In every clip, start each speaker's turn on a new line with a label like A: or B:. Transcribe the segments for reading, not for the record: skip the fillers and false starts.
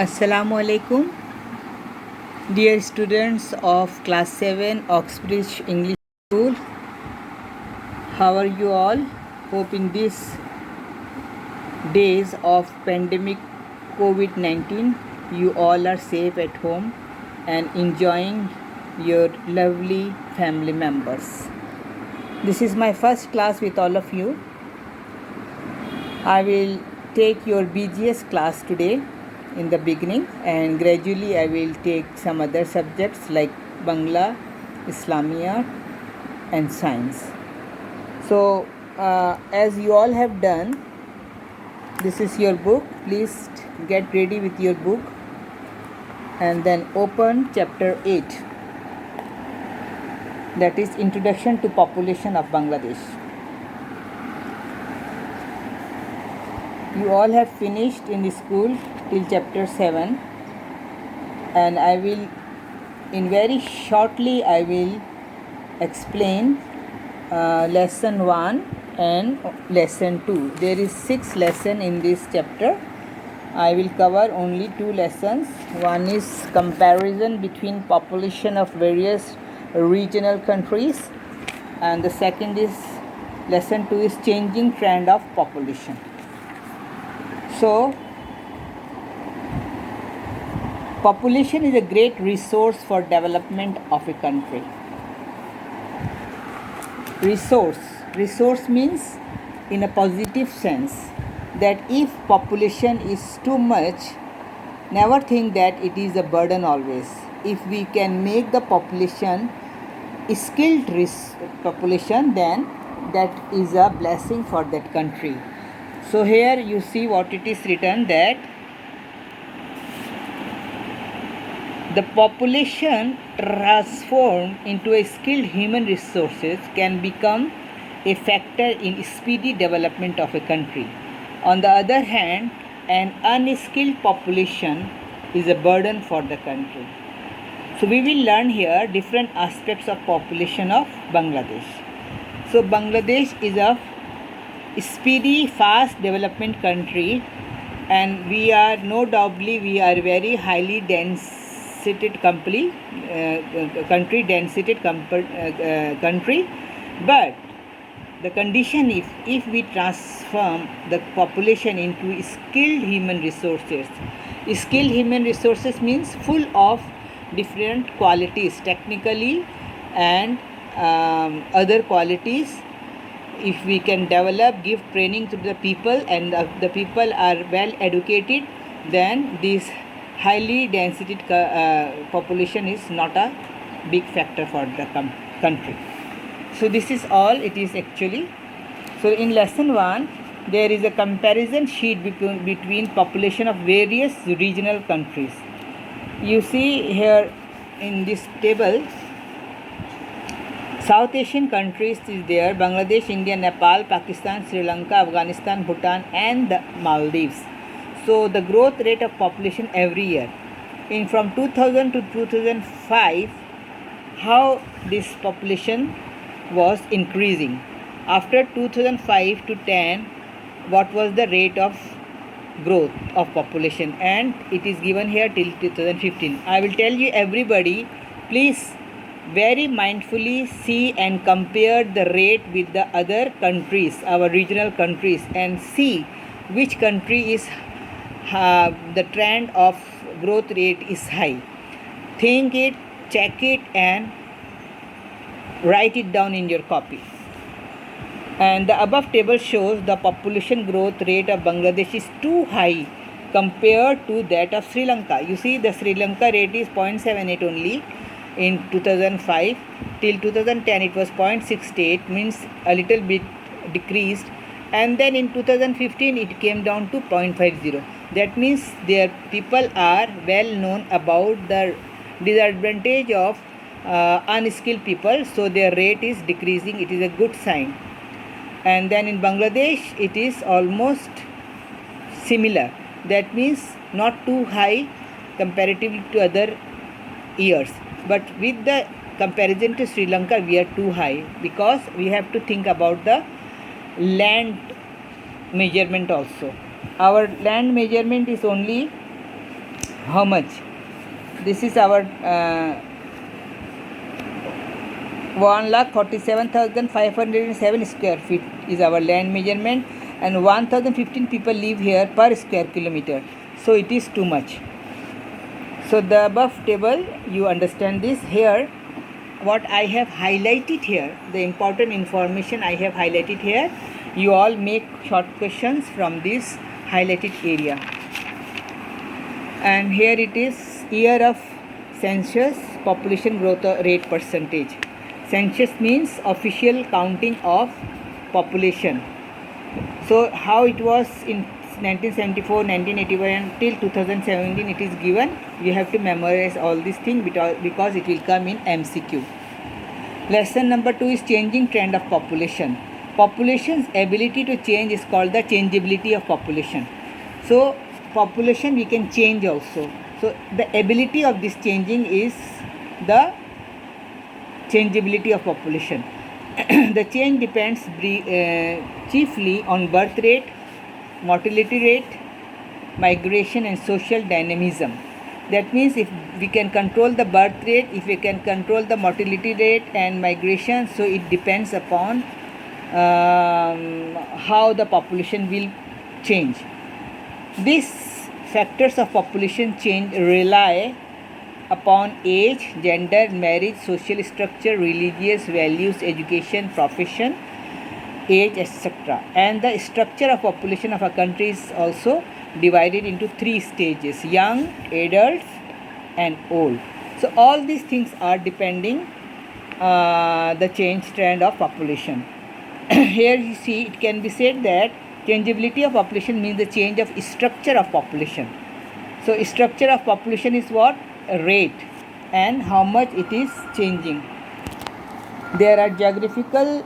A: Assalamu alaikum, dear students of class 7 Oxbridge English School. How are you all? Hope in these days of pandemic COVID-19 you all are safe at home and enjoying your lovely family members. This is my first class with all of you. I will take your BGS class today in the beginning, and gradually I will take some other subjects like Bangla, Islamia and science. So as you all have done, this is your book. Please get ready with your book and then open chapter 8, that is Introduction to Population of Bangladesh. You all have finished in the school till chapter 7, and I will very shortly I will explain lesson 1 and lesson 2. There is 6 lessons in this chapter. I will cover only 2 lessons. One is comparison between population of various regional countries, and the second is lesson 2 is changing trend of population. So, population is a great resource for development of a country. Resource means in a positive sense that if population is too much, never think that it is a burden always. If we can make the population a skilled population, then that is a blessing for that country. So here you see what it is written, that the population transformed into a skilled human resources can become a factor in speedy development of a country. On the other hand, an unskilled population is a burden for the country. So we will learn here different aspects of population of Bangladesh. So Bangladesh is a speedy, fast development country, and we are no doubtly we are very highly densited country, but the condition if we transform the population into skilled human resources. Skilled human resources means full of different qualities, technically and other qualities. If we can develop, give training to the people, and the people are well educated, then this highly density population is not a big factor for the country. So this is all it is actually. So in lesson 1, there is a comparison sheet between population of various regional countries. You see here in this table, South Asian countries is there: Bangladesh, India, Nepal, Pakistan, Sri Lanka, Afghanistan, Bhutan and the Maldives. So the growth rate of population every year, from 2000 to 2005, how this population was increasing. After 2005 to 10, what was the rate of growth of population, and it is given here till 2015. I will tell you everybody, please very mindfully see and compare the rate with the other countries, our regional countries, and see which country is the trend of growth rate is high. Think it, check it and write it down in your copy. And the above table shows the population growth rate of Bangladesh is too high compared to that of Sri Lanka. You see the Sri Lanka rate is 0.78 only in 2005. Till 2010 it was 0.68, means a little bit decreased, and then in 2015 it came down to 0.50. That means their people are well known about the disadvantage of unskilled people, so their rate is decreasing. It is a good sign. And then in Bangladesh it is almost similar. That means not too high comparatively to other years, but with the comparison to Sri Lanka we are too high, because we have to think about the land measurement also. Our land measurement is only how much. This is our 1,47,507 square feet is our land measurement, and 1,015 people live here per square kilometer. So it is too much. So the above table, you understand this. Here what I have highlighted here, the important information I have highlighted here, you all make short questions from this highlighted area. And here it is year of census, population growth rate percentage. Census means official counting of population. So how it was in 1974, 1981 till 2017 it is given. You have to memorize all these things because it will come in MCQ. Lesson number 2 is changing trend of population. Population's ability to change is called the changeability of population. So population we can change also. So the ability of this changing is the changeability of population. The change depends chiefly on birth rate, mortality rate, migration and social dynamism. That means if we can control the birth rate, if we can control the mortality rate and migration, so it depends upon how the population will change. These factors of population change rely upon age, gender, marriage, social structure, religious values, education, profession, age, etc. And the structure of population of a country is also divided into 3 stages: young, adults and old. So all these things are depending the change trend of population. Here you see, it can be said that changeability of population means the change of structure of population. So structure of population is what? Rate, and how much it is changing. There are geographical,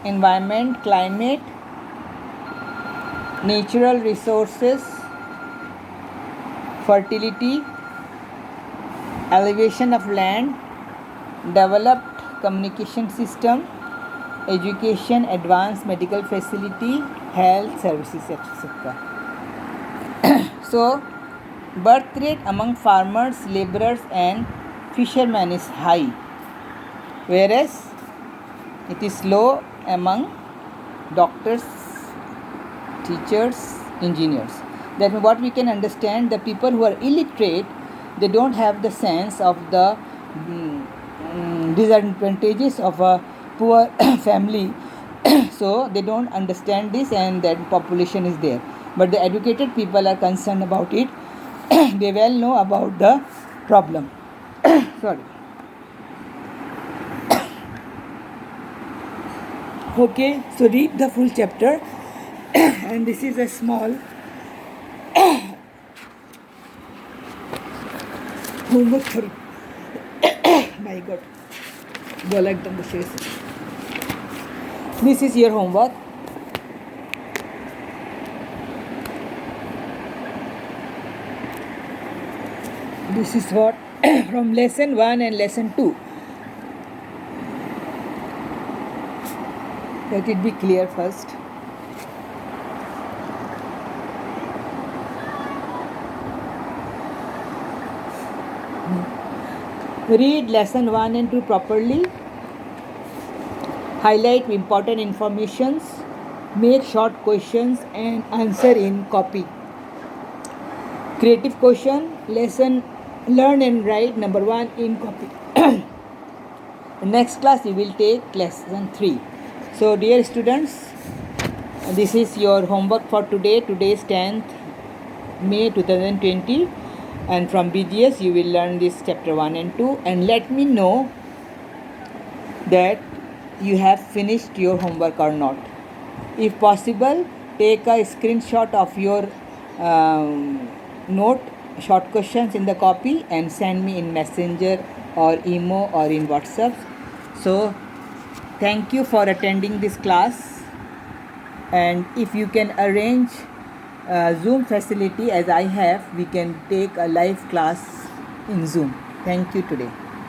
A: environment, climate, natural resources, fertility, elevation of land, developed communication system, education, advanced medical facility, health services, etc. So birth rate among farmers, laborers and fishermen is high, whereas it is low among doctors, teachers, engineers. That means what we can understand, the people who are illiterate, they don't have the sense of the disadvantages of a poor family. So they don't understand this, and that population is there. But the educated people are concerned about it. They well know about the problem. Sorry. Okay, so read the full chapter. And this is a small homework for my God. This is your homework. This is what from lesson 1 and lesson 2. Let it be clear first. Read lesson 1 and 2 properly. Highlight important informations. Make short questions and answer in copy. Creative question. Lesson learn and write number 1 in copy. Next class you will take lesson 3. So dear students, this is your homework for today. Today is 10th May 2020, and from BGS you will learn this chapter 1 and 2, and let me know that you have finished your homework or not. If possible, take a screenshot of your note, short questions in the copy, and send me in Messenger or email or in WhatsApp. So thank you for attending this class, and if you can arrange Zoom facility as I have, we can take a live class in Zoom. Thank you today.